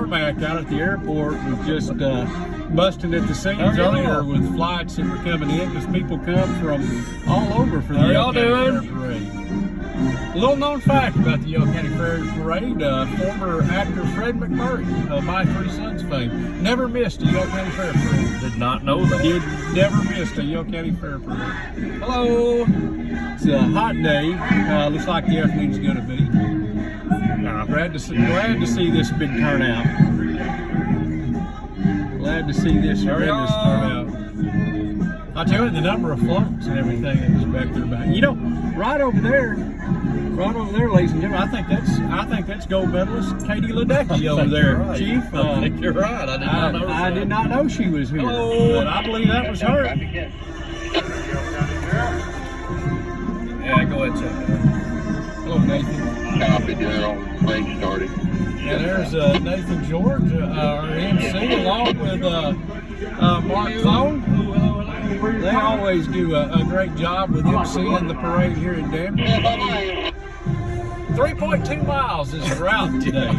Cormac out at the airport was just busting at the seams earlier with flights that were coming in because people come from all over for the Yell County Fair Parade. A little known fact about the Yell County Fair Parade, former actor Fred McMurray of My Three Sons fame never missed a Yell County Fair Parade. Did not know that. He never missed a Yell County Fair Parade. Hello. It's a hot day. Looks like the afternoon's going to be. Glad to see this big turnout. Glad to see this horrendous turnout. I'll tell you the number of floats and everything that was back there. You know, right over there, ladies and gentlemen, I think that's gold medalist Katie Ledecky over there, right. Chief. I think you're right. I did not know she was here, but I believe that was her. Yeah, go ahead, check it out. Hello, Nathan. Copy, General. Plane started. And there's Nathan George, our MC, along with Mark Thone. They always do a great job with MCing the parade here in Denver. 3.2 miles is the route today.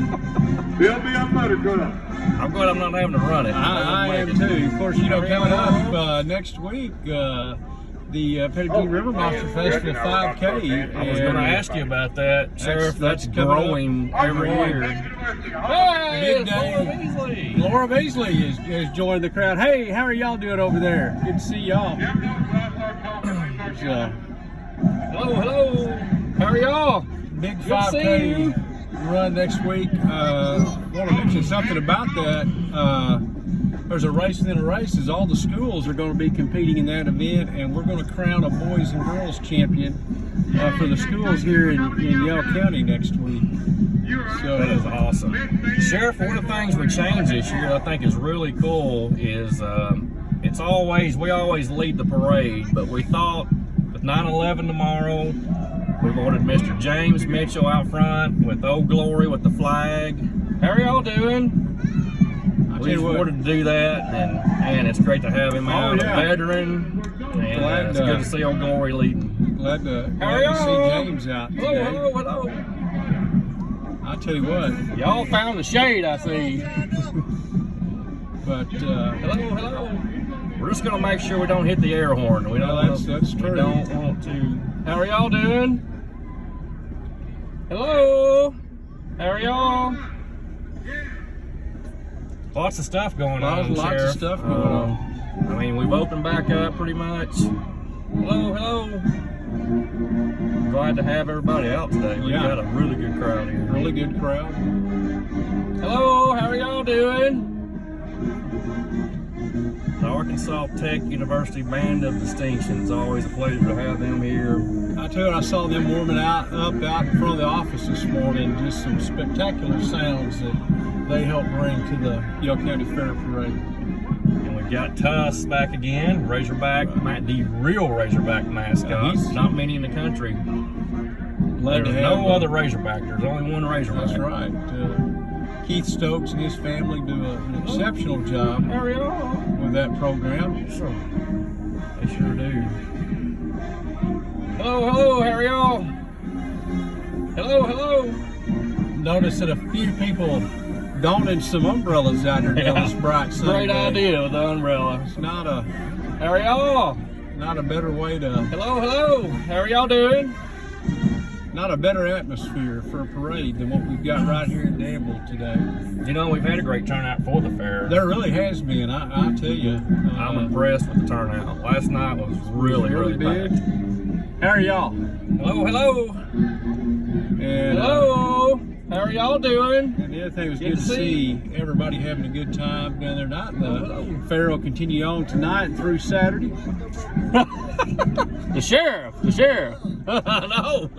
We'll be on motor truck. I'm glad I'm not having to run it. I am too. Of course, you know, coming up next week, the Pettigrew River Monster Festival 5K. I was going to ask you about that, Sheriff. That's growing every year. Hey, big day. Laura Beasley is joining the crowd. Hey, how are y'all doing over there? Good to see y'all. Hello. How are y'all? Big 5K run next week. Want to mention something about that. There's a race within a race, as all the schools are going to be competing in that event, and we're going to crown a boys and girls champion for the schools here in Yell County next week. So that is awesome. Sheriff, one of the things we changed this year I think is really cool is we always lead the parade, but we thought with 9/11 tomorrow, we wanted Mr. James Mitchell out front with Old Glory with the flag. How are y'all doing? We just wanted to do that, and it's great to have him out, a veteran, and it's good to see Old Glory leading. Glad to see James out today. Hello. I'll tell you what. Y'all found the shade, I see. But, hello. We're just going to make sure we don't hit the air horn. That's true. We don't want to. How are y'all doing? Hello. How are y'all? Lots of stuff going on, Lots Sheriff. of stuff going on. I mean, we've opened back up pretty much. Hello. Glad to have everybody out today. We've got a really good crowd here. Really good crowd. Hello, how are y'all doing? The Arkansas Tech University Band of Distinction. It's always a pleasure to have them here. I tell you, I saw them warming up out in front of the office this morning. Just some spectacular sounds that they help bring to the Yell County Fair Parade. And we've got Tuss back again, Razorback, the real Razorback mascot. Not many in the country. There's no other Razorback. There's only one Razorback. That's right. Keith Stokes and his family do an exceptional job with that program. They sure do. Hello, how are y'all? Hello. Notice that a few people donning some umbrellas out here on this bright Sunday. Great idea with the umbrella. It's not a How are y'all? Not a better way to. Hello. How are y'all doing? Not a better atmosphere for a parade than what we've got right here in Danville today. You know, we've had a great turnout for the fair. There really has been. I tell you. I'm impressed with the turnout. Last night was really big. packed. How are y'all? Hello. And, hello. How are y'all doing? And the other thing was good to see everybody having a good time down there tonight. The fair will continue on tonight and through Saturday. The sheriff. I know.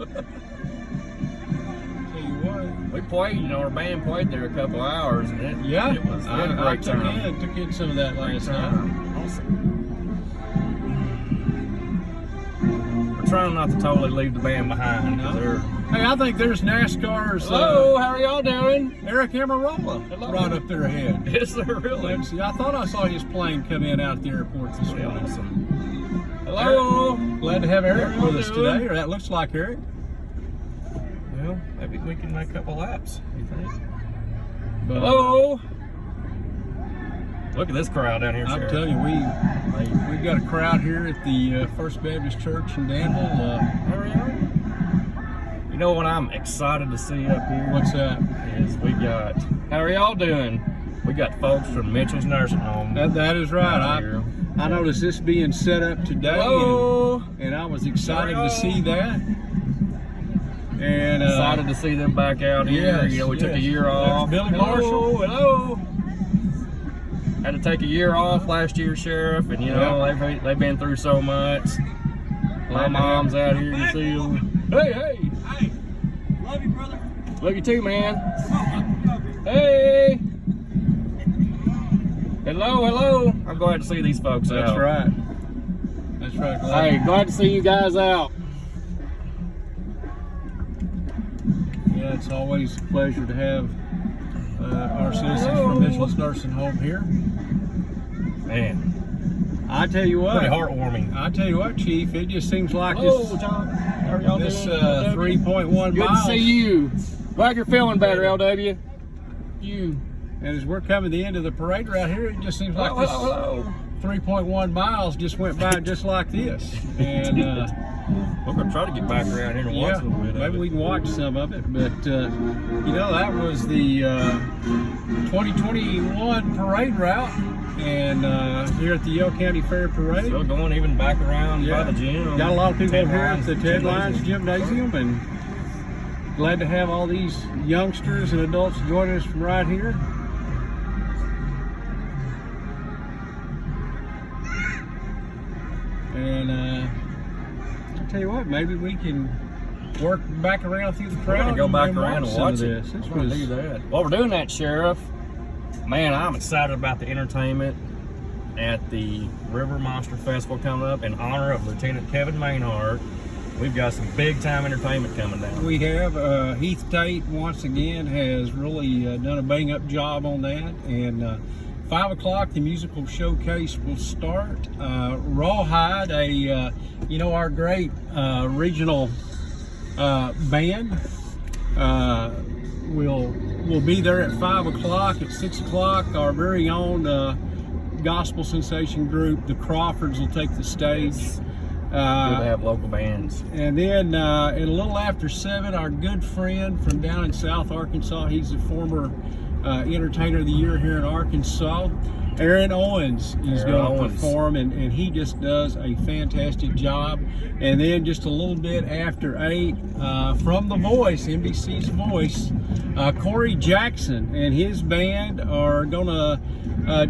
Tell you what. We played, our band played there a couple hours, and it was a great time. Took in some of that last night. Awesome. We're trying not to totally leave the band behind. Hey, I think there's NASCAR's. Hello, how are y'all doing? Eric Amarola right up there ahead. Is there really? I thought I saw his plane come in out at the airport this morning. Awesome. Hello. Glad to have Eric with us today, or that looks like Eric. Well, maybe we can make a couple laps, you think? Hello. Look at this crowd down here, I'm Sheriff. telling you, we've got a crowd here at the First Baptist Church in Danville. You know what I'm excited to see up here? What's that? Is we got, how are y'all doing? We got folks from Mitchell's Nursing Home. That is right. out here. I noticed this being set up today, Hello. and I was excited to see that. And Excited to see them back out here. Yes, You know, we took a yes. year There's off. Billy Hello, Marshall. hello. Had to take a year off last year, Sheriff, and you know they've been through so much. My mom's out here to see them. Hey, hey. Hey, love you, brother. Love you too, man. Hey. Hello, hello. I'm glad to see these folks That's out. right. That's right. Hey, glad to see you guys out. Yeah, it's always a pleasure to have our citizens from Mitchell's Nursing Home here. Man, I tell you what. pretty heartwarming. I tell you what, Chief. It just seems like Hello, John. How are y'all this doing? 3.1 Good miles. to see you. Glad you're feeling better, LW. You. And as we're coming to the end of the parade right here, it just seems like Hello, this hello, hello. 3.1 miles just went by just like this. And We're gonna try to get back around here and watch yeah, a little bit maybe of it. we can watch some of it. But you know, that was the 2021 parade route, and here at the Yale County Fair Parade. Still going even back around Yeah. by the gym. Got a lot of people Ted here at Lyons the Ted Lyons Gymnasium. Gymnasium, and glad to have all these youngsters and adults joining us from right here. And I'll tell you what, maybe we can work back around through the We're crowd. gonna go back and around and some watch of it. this. We're This gonna was do that. While we're doing that, Sheriff, man, I'm excited about the entertainment at the River Monster Festival coming up in honor of Lieutenant Kevin Mainhart. We've got some big time entertainment coming down. We have Heath Tate once again has really done a bang up job on that, and 5 o'clock the musical showcase will start. Rawhide, our great regional band, will be there at 5 o'clock. At 6 o'clock, our very own gospel sensation group, the Crawfords, will take the stage. Good to have local bands. And then at a little after 7, our good friend from down in South Arkansas, he's the former Entertainer of the Year here in Arkansas, Aaron Owens is going to perform, and he just does a fantastic job. And then just a little bit after 8, from The Voice, NBC's Voice, Corey Jackson and his band are going to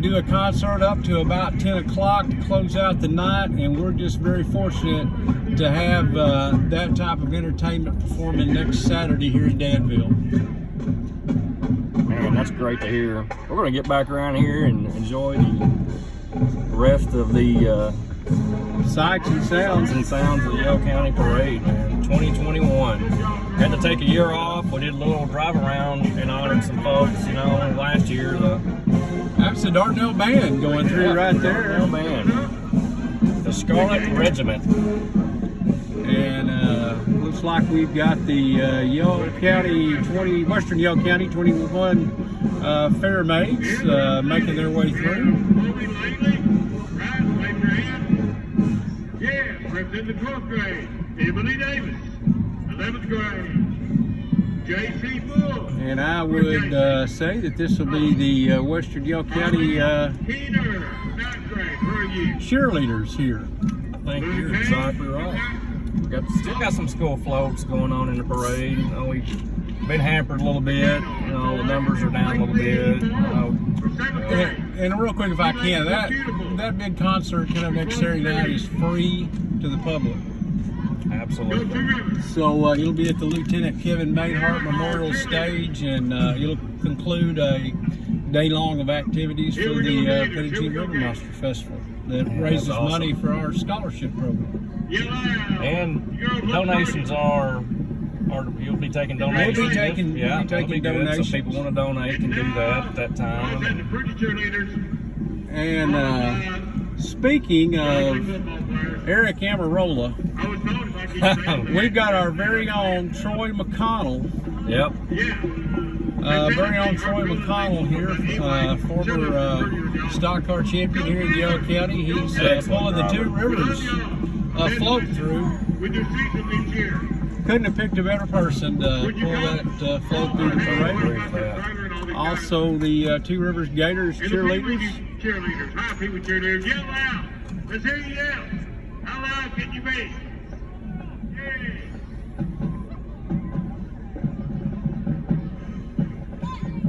do a concert up to about 10 o'clock to close out the night, and we're just very fortunate to have that type of entertainment performing next Saturday here in Danville. Man, that's great to hear. We're going to get back around here and enjoy the rest of the Sights and sounds. and sounds of the Yale County Parade, man. 2021. Had to take a year off. We did a little drive around and honored some folks, you know, last year. That's the Dardanelle Band going through right there. Oh, man. The Scarlet Regiment. And looks like we've got the Yale County Western Yale County 21 fair maids making their way through. Yeah, that's in the 12th grade. Emily Davis, 11th grade. J.C. Bull. And I would say that this will be the Western Yale County Keener, 9th grade. Where are you? cheerleaders here. I think you're exactly right. Still got some school floats going on in the parade. You know, we've been hampered a little bit. You know, the numbers are down a little bit. And real quick, if I can, that big concert coming up next Saturday night is free to the public. Absolutely. So it'll be at the Lieutenant Kevin Mainhart Memorial Stage, and it'll conclude a day long of activities for the Petit Jean River Monster Festival that raises money for our scholarship program. And donations are you'll be taking donations. We'll be taking donations. So people want to donate can do that at that time. And speaking of Eric Amarola, we've got our very own Troy McConnell. Yep. Very own Troy McConnell here, former stock car champion here in Yellow County. He's pulling the Two Rivers float through. Couldn't have picked a better person to pull that float through the parade. Also, the Two Rivers Gators cheerleaders. Cheerleaders, high people cheerleaders, yell out. Let's hear you yell. How loud can you be? Yeah.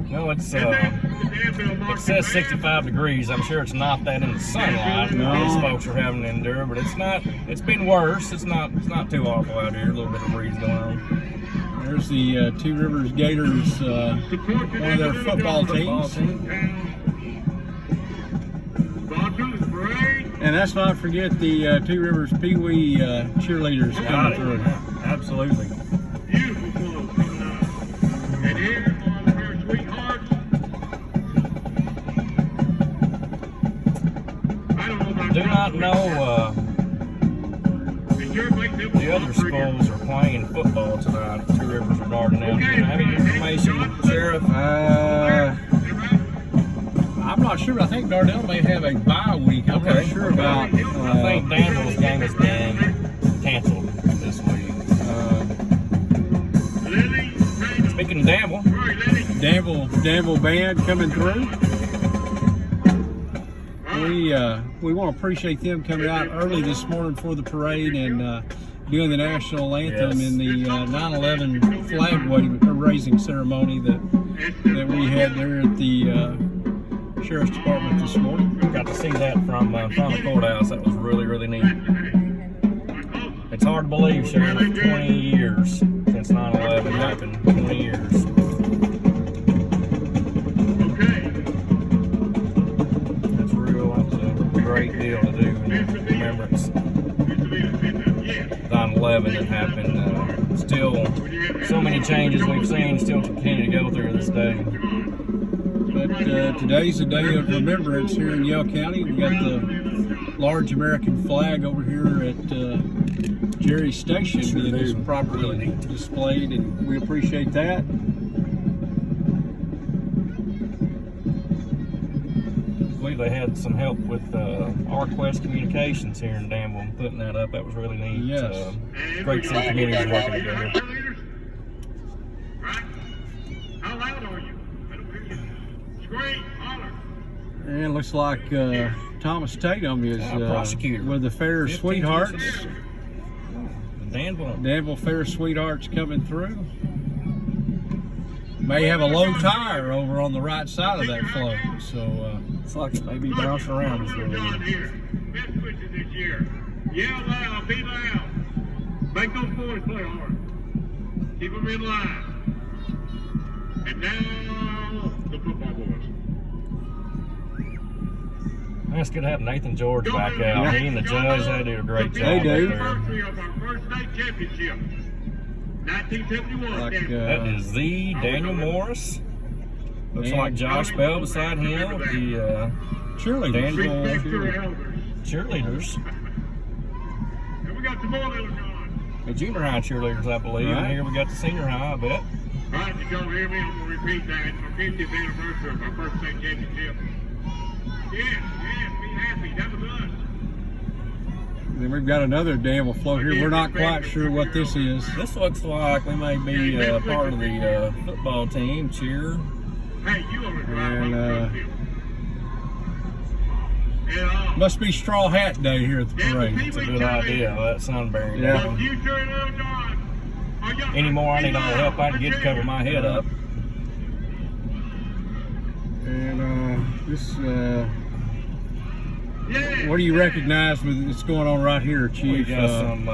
No, it says 65 degrees. I'm sure it's not that in the sunlight. No. These folks are having to endure, but it's not. It's been worse. It's not too awful out here. A little bit of breeze going on. There's the Two Rivers Gators, one of their football teams. And let's not forget the Two Rivers Pee Wee cheerleaders coming through. Absolutely. Beautiful coming up. And here are our sweethearts. I don't know about Do not know the other schools are playing football tonight. Two Rivers or Dardanelle. Do you have any information, Sheriff? I'm not sure. I think Dardanelle may have a bye week. I'm not sure about. I think Danville's game has been canceled this week. Speaking of Danville band coming through. We want to appreciate them coming out early this morning for the parade and doing the national anthem in the 9/11 flag raising ceremony that we had there at the Sheriff's Department this morning. Got to see that from the courthouse. That was really, really neat. It's hard to believe, Sheriff, 20 years since 9/11 happened. 20 years. That's real. That's a great deal to do in remembrance. 9/11 had happened. Still, so many changes we've seen still continue to go through this day. But today's a day of remembrance here in Yell County. We got the large American flag over here at Jerry's Station that is properly displayed, and we appreciate that. I believe they had some help with ArcWest Communications here in Danville putting that up. That was really neat. Yes. Great to see communities working together. Right? How loud are you? I don't hear you. Scream, holler. And it looks like Thomas Tatum is prosecutor with the Fair 15 Sweethearts. Danville Fair Sweethearts coming through. May have a low tire over on the right side of that float, so it's like it may be bouncing around this way. John here. Best wishes this year. Yell loud, be loud. Make those boys play hard. Keep them in line. And now the football boys. It's good to have Nathan George back out. He and the judge, they do a great job. They do. Anniversary of our first state championship. 1971. Like, that is the Daniel Morris. Looks like Josh Bell beside him with the cheerleaders. Respect to the elders. Cheerleaders. And we got some more little John. The junior high cheerleaders, I believe. Right. And here we got the senior high, I bet. All right, if y'all hear me, I'm going to repeat that. Our 50th anniversary of our first state championship. Yes, be happy. That was us. Then we've got another Danville float here. We're not quite sure what this is. This looks like we may be part of the football team cheer. Hey, you over And must be Straw Hat Day here at the parade. It's a good idea, that sunbearing. Yeah. Anymore, I need all the help I can get to cover my head up. And this, what do you recognize with what's going on right here, Chief? We got some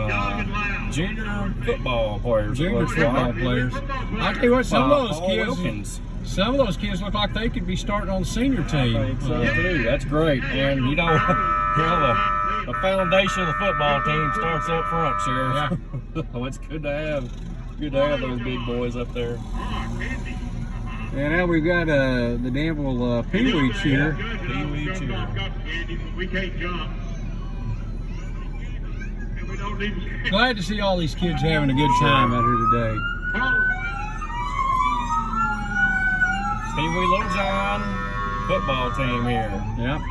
junior football players. Junior football players. I tell you what, some of those kids. Wilkins. Some of those kids look like they could be starting on the senior team. I think so too. That's great. And you know, the foundation of the football team starts up front, Sheriff. Yeah. Oh, it's good to have those big boys up there. And now we've got the Danville Pee Wee cheer. Pee Wee cheer. We can't jump. And we don't need to. Glad to see all these kids having a good time out here today. Pee Wee Little John football team here. Yep.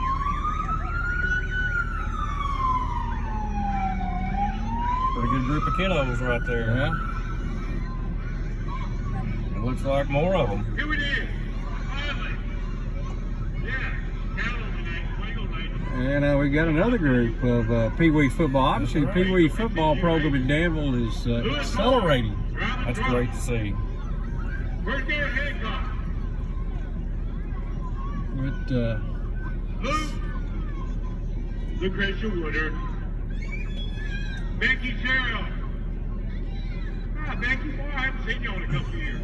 Pretty good group of kiddos right there. Yeah. It looks like more of them. Here we did. Finally. Yeah. Count on me, Nate. Wiggle, Nate. And we got another group of Pee Wee football. Obviously, the Pee Wee football program in Danville is accelerating. That's great to see. Where's Garrett Hancock? But, Luke. Lucretia Woodard. Becky Sherrill. Becky, boy, I haven't seen you in a couple of years.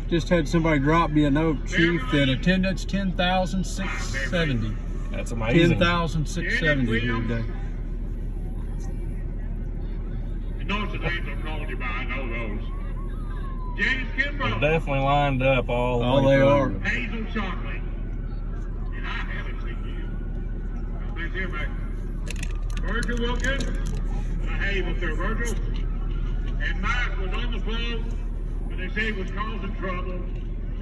just had somebody drop me a note, Chief, that attendance 10,670. That's amazing. 10,670 here today. You know the names I'm calling you by, I know those. James They're Kimbrough. definitely lined up all the Oh, way they through. are. Hazel Shockley. And I haven't seen you. Thanks here, mate. Virgil Wilkins. I Hazel there, Virgil. And Mike was on the phone, but they say he was causing trouble.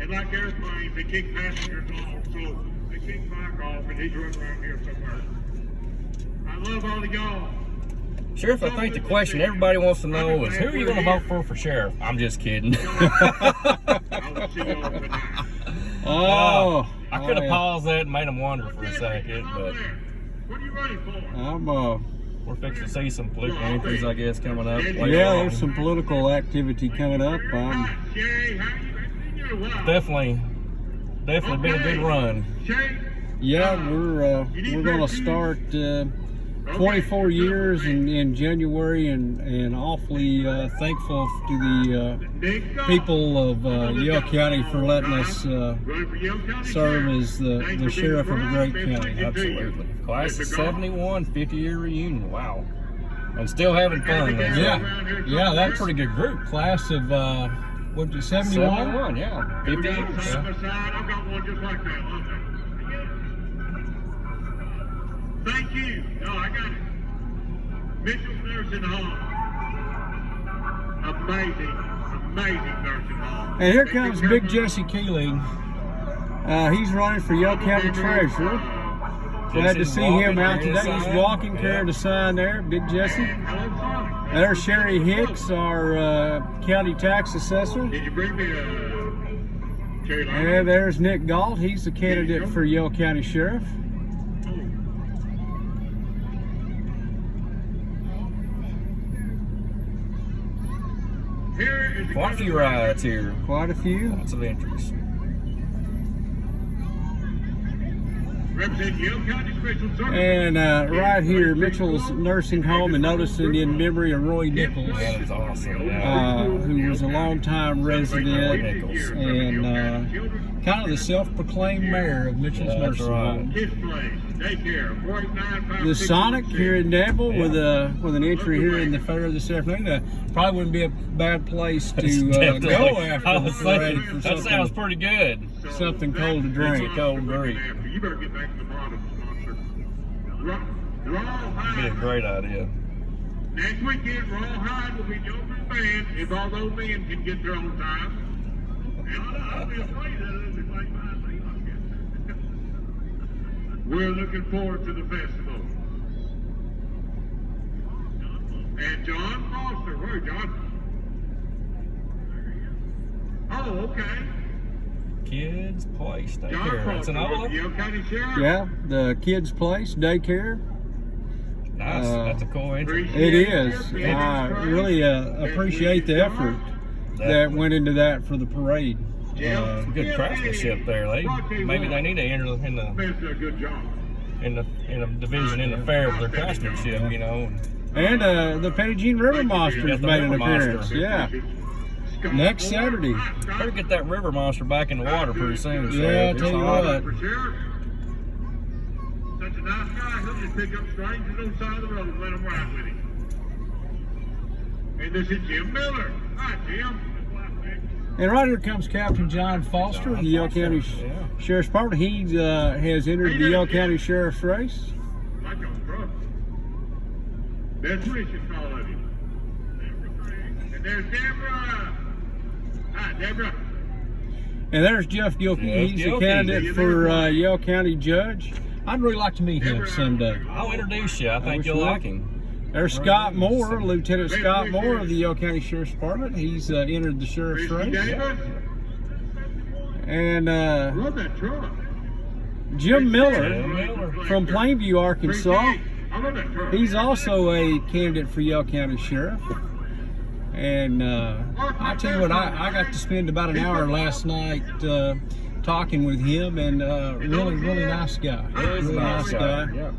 And like airplanes, they kick passengers off. So they kick Mike off, and he's running around here somewhere. I love all of y'all. Sheriff, I think the question everybody wants to know is, who are you going to vote for sheriff? I'm just kidding. I will see y'all tonight. Oh, I could have yeah. paused that and made them wonder for a second, but What are you ready for? I'm we're fixing to see some political entries, I guess, coming up. later yeah, on. there's some political activity coming up. Shay, how you been in a while? Definitely been a good run. Shay, Yeah, we're going to start 24 years in January, and awfully thankful to the people of Yale County for letting us serve as the sheriff of a great county. Absolutely. Class of 71, 50-year reunion. Wow. And still having fun. Yeah, that's a pretty good group. Class of what was it, 71? 71, yeah. 50 years. Side by side, I've got one just like that. Love that. Thank you. No, I got it. Mitchell's Nursing Home. Amazing nursing home. And here comes Big Jesse Keeling. He's running for Yale County Treasurer. Glad to see him out today. He's walking, carrying a sign there. Big Jesse. There's Sherry Hicks, our county tax assessor. Did you bring me a cherry lime? And there's Nick Galt. He's the candidate for Yale County Sheriff. Here is the Quite a few rides here. Quite a few. Lots of entries. representing Yale County Special Services. And right here, Mitchell's Nursing Home, and noticing in memory of Roy Nichols, That is awesome. Yeah. who was a longtime resident and kind of the self-proclaimed mayor of Mitchell's That's Nursing right. Home. His place, daycare, 48956. The Sonic here in Danville with an entry here in the fair this afternoon. Probably wouldn't be a bad place to Definitely. go I after the was parade thinking, for that sounds pretty good. something cold to drink. It's a cold drink. You better get back to the bottom, sponsor. Rawhide. Be a great idea. Next weekend, Rawhide will be the opening band if all those men can get there on time. And I'll be afraid that it'll be like my thing like that. We're looking forward to the festival. And John Foster, where John? Oh, okay. Kids Place John Daycare. That's an Foster, old. Yale County Sheriff. Yeah, the kids' place, daycare. Nice. That's a cool entry. It is. I really appreciate the effort that went into that for the parade. Some good craftsmanship there. Maybe they need to enter in the Good job. in the division in the fair with their craftsmanship, you know. And the Petty Jean River Monsters Got the made an River Monster. appearance. Yeah, next Saturday. Better get that river monster back in the water pretty soon. Yeah, Sheriff. I tell It's you hot. what. For Sheriff, such a nice guy, he'll just pick up strangers on the side of the road and let them ride with him. And this is Jim Miller. Hi, Jim. And right here comes Captain John Foster of the Yale County Yeah. Sheriff's Department. He has entered the Yale County Sheriff's race. Like on truck. That's Richard calling him. And there's Deborah. Hi, Deborah. And there's Jeff Gilkey. Jeff He's Gilkey. a candidate for Yale County Judge. I'd really like to meet him someday. I'll introduce you. I think wish you'll you like would. him. There's Scott Moore, Lieutenant Scott Moore of the Yale County Sheriff's Department. He's entered the sheriff's race. And Love that truck. Jim Miller Jim Miller. from Plainview, Arkansas. I love that truck. He's also a candidate for Yale County Sheriff. And I tell you what, I got to spend about an hour last night talking with him, and really nice guy. Really nice guy. Yeah.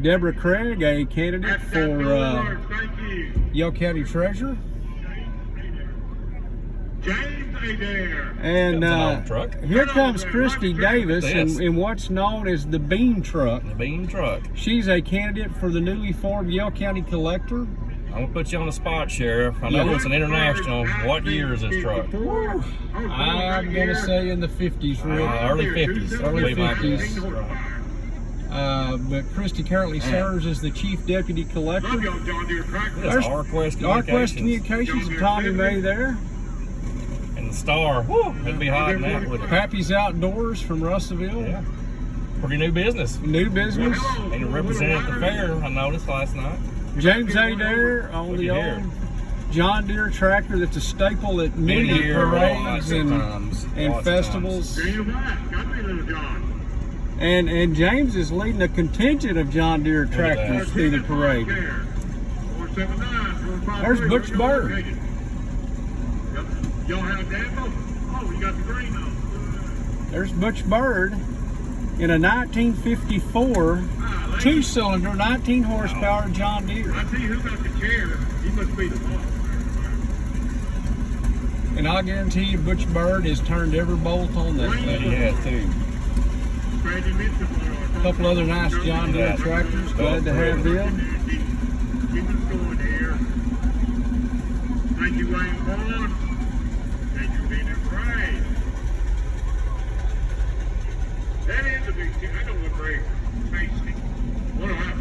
Deborah Craig, a candidate for Thank you. Yale County Treasurer. James Adair. And That's an old truck. here comes Christy Davis in what's known as the Bean Truck. The bean truck. She's a candidate for the newly formed Yale County Collector. I'm gonna put you on the spot, Sheriff. I know Yeah. it's an international. What year is this truck? I'm going to say in the 50s, Rick. Early 50s. Early Believe I 50s. guess. But Christy currently serves as the Chief Deputy Love Collector. y'all, John Deere tractor. That's Arquest Arquest Communications. Communications and Tommy May there. And the Star. Woo, it'd be hot in that, wouldn't it? Happy's Outdoors from Russellville. Yeah. Pretty new business. New business. And it represented at the fair, I noticed last night. James Adair on Looky the here. old John Deere tractor that's a staple at many here parades lots of and times. and Lots of festivals. Daniel Black. Got me, little John. And James is leading a contingent of John Deere at tractors that. through the parade. 479. There's Butch Bird. Yep. Y'all have Danville? Oh, you got the green on. There's Butch Bird in a 1954 two-cylinder, 19 horsepower John Deere. I see who got the chair. He must be the boss. And I'll guarantee you Butch Bird has turned every bolt on that But he thing. had two. Brandon Mitchell. A couple other nice John Deere tractors. Glad to have them. Keep us going here. Thank you, Wayne Vaughn. Thank you for being in parade. That is a big thing. I know what very tasty. What a hot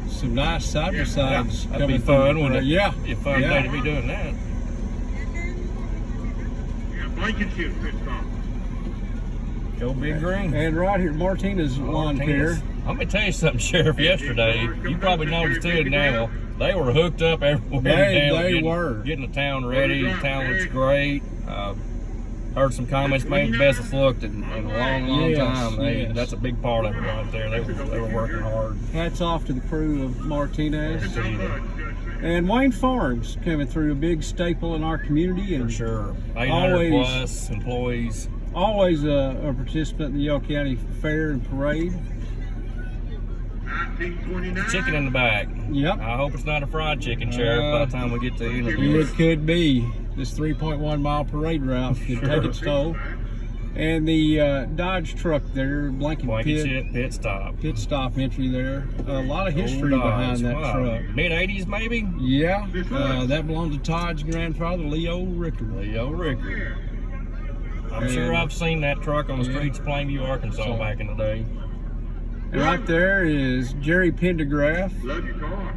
fries. Some nice side-by-sides That'd coming be through fun, the wouldn't it? parade. Yeah. Be a fun Yeah. day to be doing that. Yeah, Blankenship pit stop. Go Big Green. And right here, Martinez lawn care. Let me tell you something, Sheriff. Yesterday, you probably noticed it now. They were hooked up everywhere. They getting, were. Getting the town ready. The town looks great. Heard some comments made the best it's looked in a long Yes, time. yes. That's a big part of it right there. They were working hard. Hats off to the crew of Martinez. So much, Judge. And Wayne Farms coming through, a big staple in our community. For And sure. 800 Always. plus employees. always a participant in the Yale County Fair and Parade. 1929. Chicken in the back. Yep. I hope it's not a fried chicken, Sheriff, by the time we get to the interview. It could be. This 3.1 mile parade route could take its toll. And the Dodge truck there, Blanket Pit stop. pit stop entry there. A lot of history Old behind Dodge. that Wow. truck. Mid-80s maybe? Yeah, that belonged to Todd's grandfather, Leo Rickard. Leo Rickard. I'm sure I've seen that truck on the streets of Plainview, Arkansas back in the day. And right there is Jerry Pendergraft. Love your car.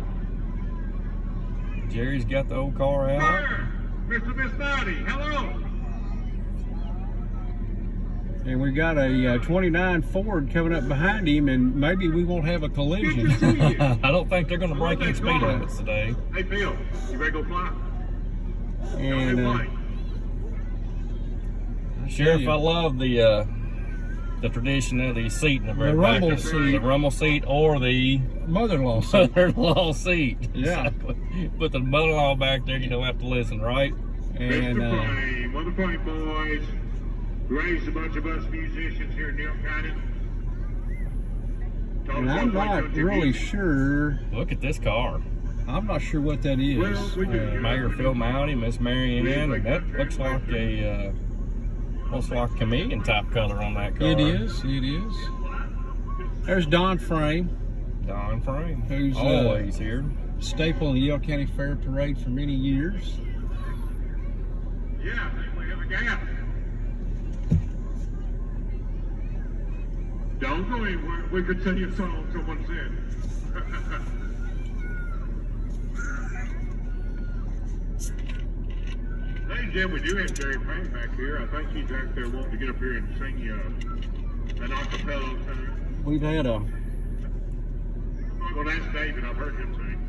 Jerry's got the old car out. Fire! Mr. Visnotti, hello. And we got a 29 Ford coming up behind him, and maybe we won't have a Good collision. to see you. I don't think they're going to break any speed limits today. Hey, Phil, you ready to go fly? And Sheriff, I love the tradition of the seat in the very The back. rumble seat. The rumble seat or the mother-in-law seat. mother-in-law seat. Yeah. Exactly. Put the mother-in-law back there, you don't have to listen, right? And Mr. Frame, Mother Frame boys, raised a bunch of us musicians here in Yale County. and I'm not really sure. Look at this car. I'm not sure what that is. Well, we do. Mayor Phil Mounty, Miss Mary Ann, and that looks like a chameleon type color on that car. It is. It is. There's Don Frame, Don Frame. Who's, always here. staple in the Yale County Fair Parade for many years. Yeah, I think we have a gap. Don't go anywhere. We could sing a song someone said. Ladies Jim, we do have Jerry Payne back here. I think he's out there wanting to get up here and sing an acapella thing. We've had a Well, that's David. I've heard him sing.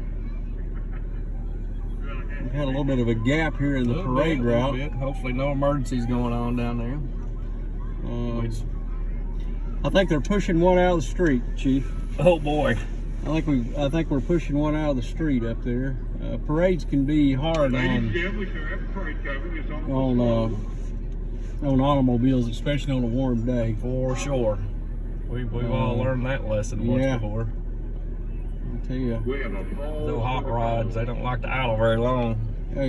we've had a little bit of a gap here in the parade route. Hopefully no emergencies going on down there. I think they're pushing one out of the street, Chief. Oh boy. I think we're pushing one out of the street up there. Parades can be hard Ladies and gentlemen, we still have a parade coming. It's on automobiles, especially on a warm day. For sure. We've all learned that lesson once yeah. before. I tell you. We have a No hot rods, they don't like to idle very long.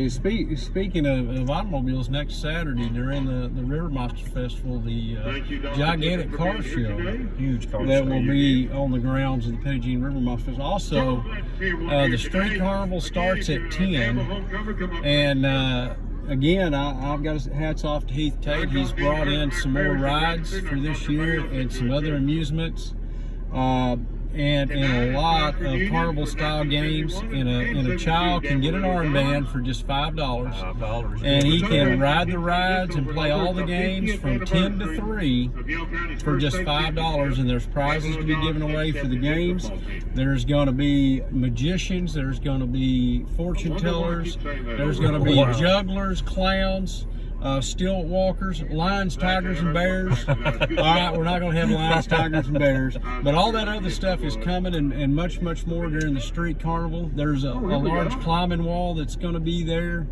Speaking of automobiles, next Saturday during the River Monster Festival, the gigantic car show Huge car that show. will be on the grounds of the Petty Jean River Monsters. Also, the street carnival starts at 10, and again, I've got hats off to Heath Tate. He's brought in some more rides for this year and some other amusements. And a lot of carnival style games, and a child can get an armband for just $5, and he can ride the rides and play all the games from 10 to 3 for just $5, and there's prizes to be given away for the games. There's going to be magicians, there's going to be fortune tellers, there's going to be jugglers, clowns, stilt walkers, lions, tigers, and bears. All right, we're not going to have lions, tigers, and bears, but all that other stuff is coming, and much, much more during the street carnival. There's a large climbing wall that's going to be there.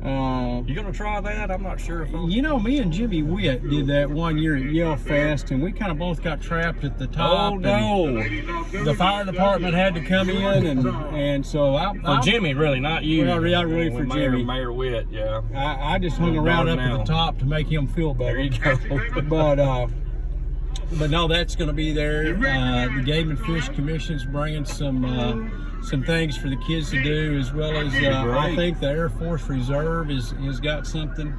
You gonna try that? I'm not sure if You know, me and Jimmy Witt did that one year at Yale Fest, and we kind of both got trapped at the top. Oh no! The fire department had to come in, and so for Jimmy, really, not you. Well, not really for Jimmy. Mayor Witt, yeah. I just hung around up at the top to make him feel better. There you go. But no, that's going to be there. The Game and Fish Commission's bringing some things for the kids to do, as well as I think the Air Force Reserve has got something.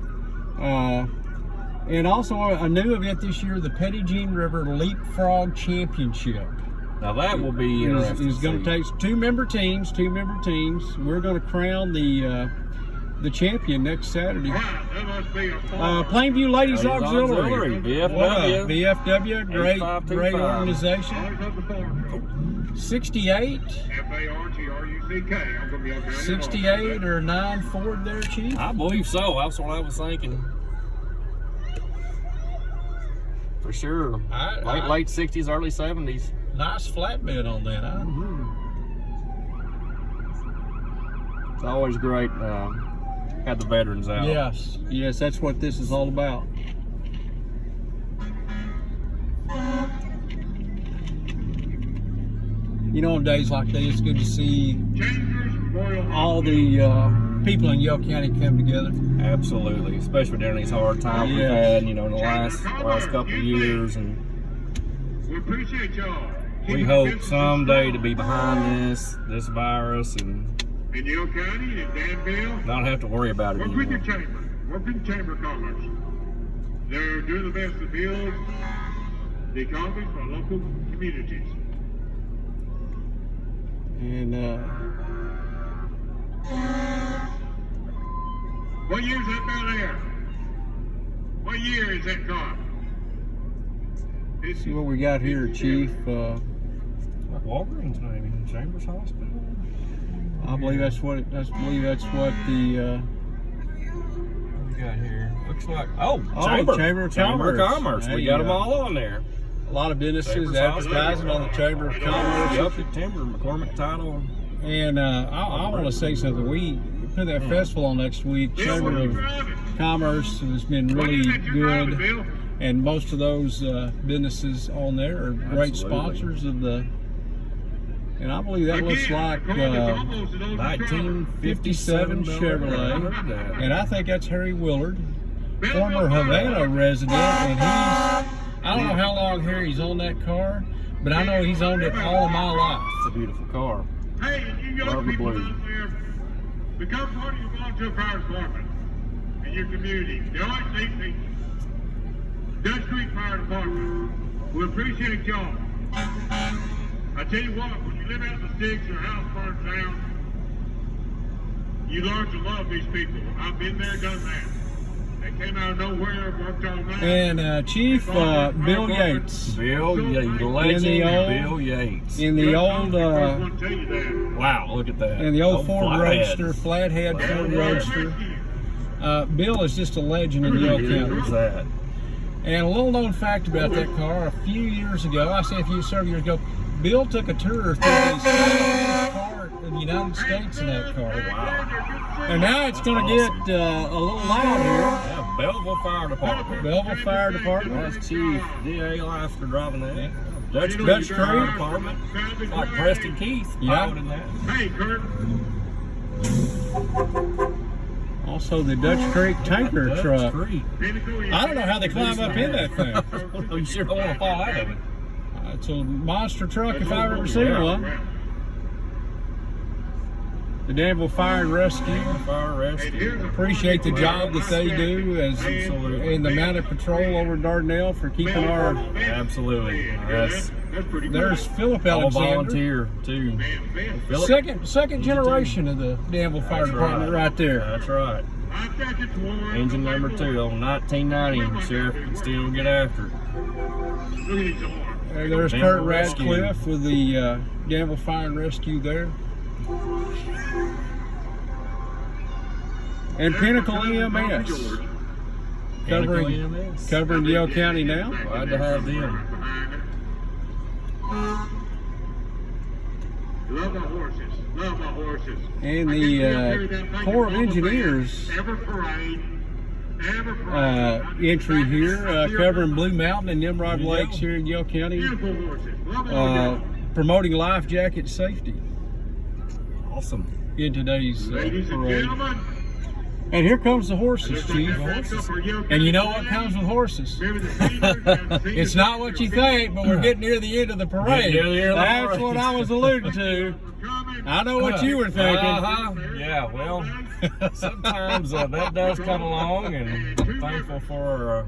And also a new event this year, the Petty Jean River Leapfrog Championship. Now that will be interesting. It's going to take two member teams. We're going to crown the champion next Saturday. Plainview Ladies Auxiliary. VFW, great organization. 68. FARTRUCK. 68 or 9 Ford there, Chief? I believe so. That's what I was thinking. For sure. Late 60s, early 70s. Nice flatbed on that, huh? It's always great. Have the veterans out. Yes, that's what this is all about. You know, on days like this, it's good to see all the people in Yale County come together. Absolutely, especially during these hard times we've had, in the last couple of years, and we appreciate y'all. We hope someday to be behind this virus and in Yale County and Danville, not have to worry about it anymore. Work with your chamber. Work with the Chamber of Commerce. They're doing the best to build the economy for local communities. And what year is that Bel Air? What year is that car? See what we got here, Chief. Walgreens, maybe Chambers Hospital. I believe that's what the. What we got here? Looks like Chamber of Commerce. We got them all on there. A lot of businesses advertising on the Chamber of Commerce. Yep, Timber, McCormick Title. And I want to say something. We put that festival on next week. Chamber of Commerce has been really good, and most of those businesses on there are great sponsors of the. And I believe that looks like 1957 Chevrolet, and I think that's Harry Willard, former Havana resident, and I don't know how long Harry's on that car, but I know he's owned it all of my life. It's a beautiful car. Hey, you young people out there, become part of your volunteer fire department in your community. The RCC, Dutch Creek Fire Department, we appreciate y'all. I tell you what, when you live out in the sticks and your house burns down, you learn to love these people. I've been there, done that. They came out of nowhere, worked all night. And Chief Bill Yates Bill Yates, legend Bill Yates. in the old First one to tell you that. Wow, look at that. in the old Ford Flathead. Roadster, flathead Ford Roadster. Bill is just a legend in Yale Look County. at that. And a little known fact about that car, a few years ago, I say several years ago, Bill took a tour through the slowest part of the United States in that car. Wow. And now it's going to get a little loud here. Yeah, Belleville Fire Department. Belleville Fire Department. That's Chief D.A. Leifert driving that. Dutch Dutch Fire Creek. Department. It's like Preston Keith Yeah. piloting that. Hey, Kurt. Also the Dutch Creek tanker Dutch truck. Creek. I don't know how they climb up in that thing. Oh, you sure don't want to fall out of it. It's a monster truck if I've ever seen one. The Danville Fire and Rescue. Fire rescue. Appreciate the job that they do as Absolutely. in the mounted patrol over Dardanelle for keeping our. Absolutely. That's pretty good. There's Philip all Alexander, volunteer too. Philip. second generation of the Danville Fire That's Department right there. That's right. Engine number 2 on 1990. Sheriff can still get after it. There's Danville Kurt Rescue. Radcliffe with the Danville Fire and Rescue there. And Pinnacle EMS covering Yale County now. Glad to have them. Love my horses. Love my horses. And I the get to carry that blanket Corps of all the way. Engineers Ever parade. Ever parade. entry here covering Blue Mountain and Nimrod There you Lakes go. here in Yale County, Beautiful horses. Love them all. promoting life jacket safety Awesome. in today's Ladies and parade. gentlemen. And here comes the horses, Chief. And you know what comes with horses? It's not what you think, but we're getting near the end of the parade. Getting near the end of the That's parade. what I was alluding to. I know what you were thinking. Yeah, well, sometimes that does come along, and I'm thankful for,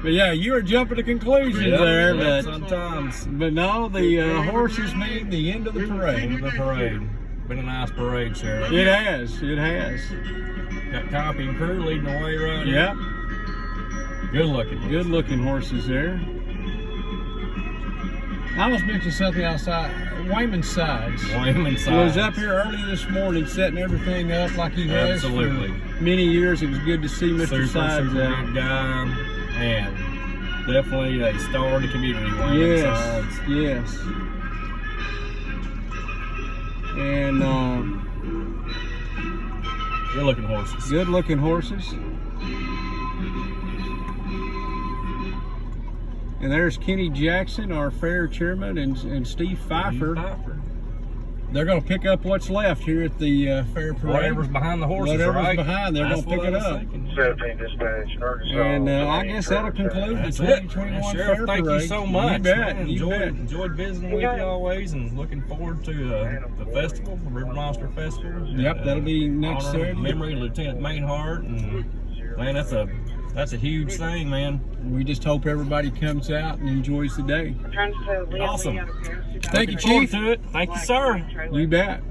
But yeah, you were jumping to conclusions there. But sometimes no, the horses mean the end of the end parade. of the parade. Been a nice parade, Sheriff. It has. It has. Got copy and crew leading the way right here. Yep. Good looking. Good looking horses there. I was mentioning something outside. Wayman Sides Wayman was Sides. up here early this morning setting everything up like he has Absolutely. for many years. It was good to see Mr. Super Sides good out. guy, and definitely a star in the community. Wayman Yes, Sides. yes. And Good looking horses. good looking horses. And there's Kenny Jackson, our fair chairman, and Steve Pfeiffer. They're going to pick up what's left here at the fair parade. Whatever's behind the horses, Whatever's right? behind, they're That's gonna pick what it I was up. thinking. 17 dispatch, Arkansas. And I guess that'll conclude the That's it. 2021 Sheriff, fair thank parade. you so much. You bet. Man. You bet. Enjoyed visiting with you always, and looking forward to the festival, the River Monster Festival. Yep, that'll be next honor Saturday. Memory of Lieutenant Mainhart, and man, that's a huge thing, man. We just hope everybody comes out and enjoys the day. Awesome. Thank you, Looking forward Chief. to it. Thank you, sir. You bet.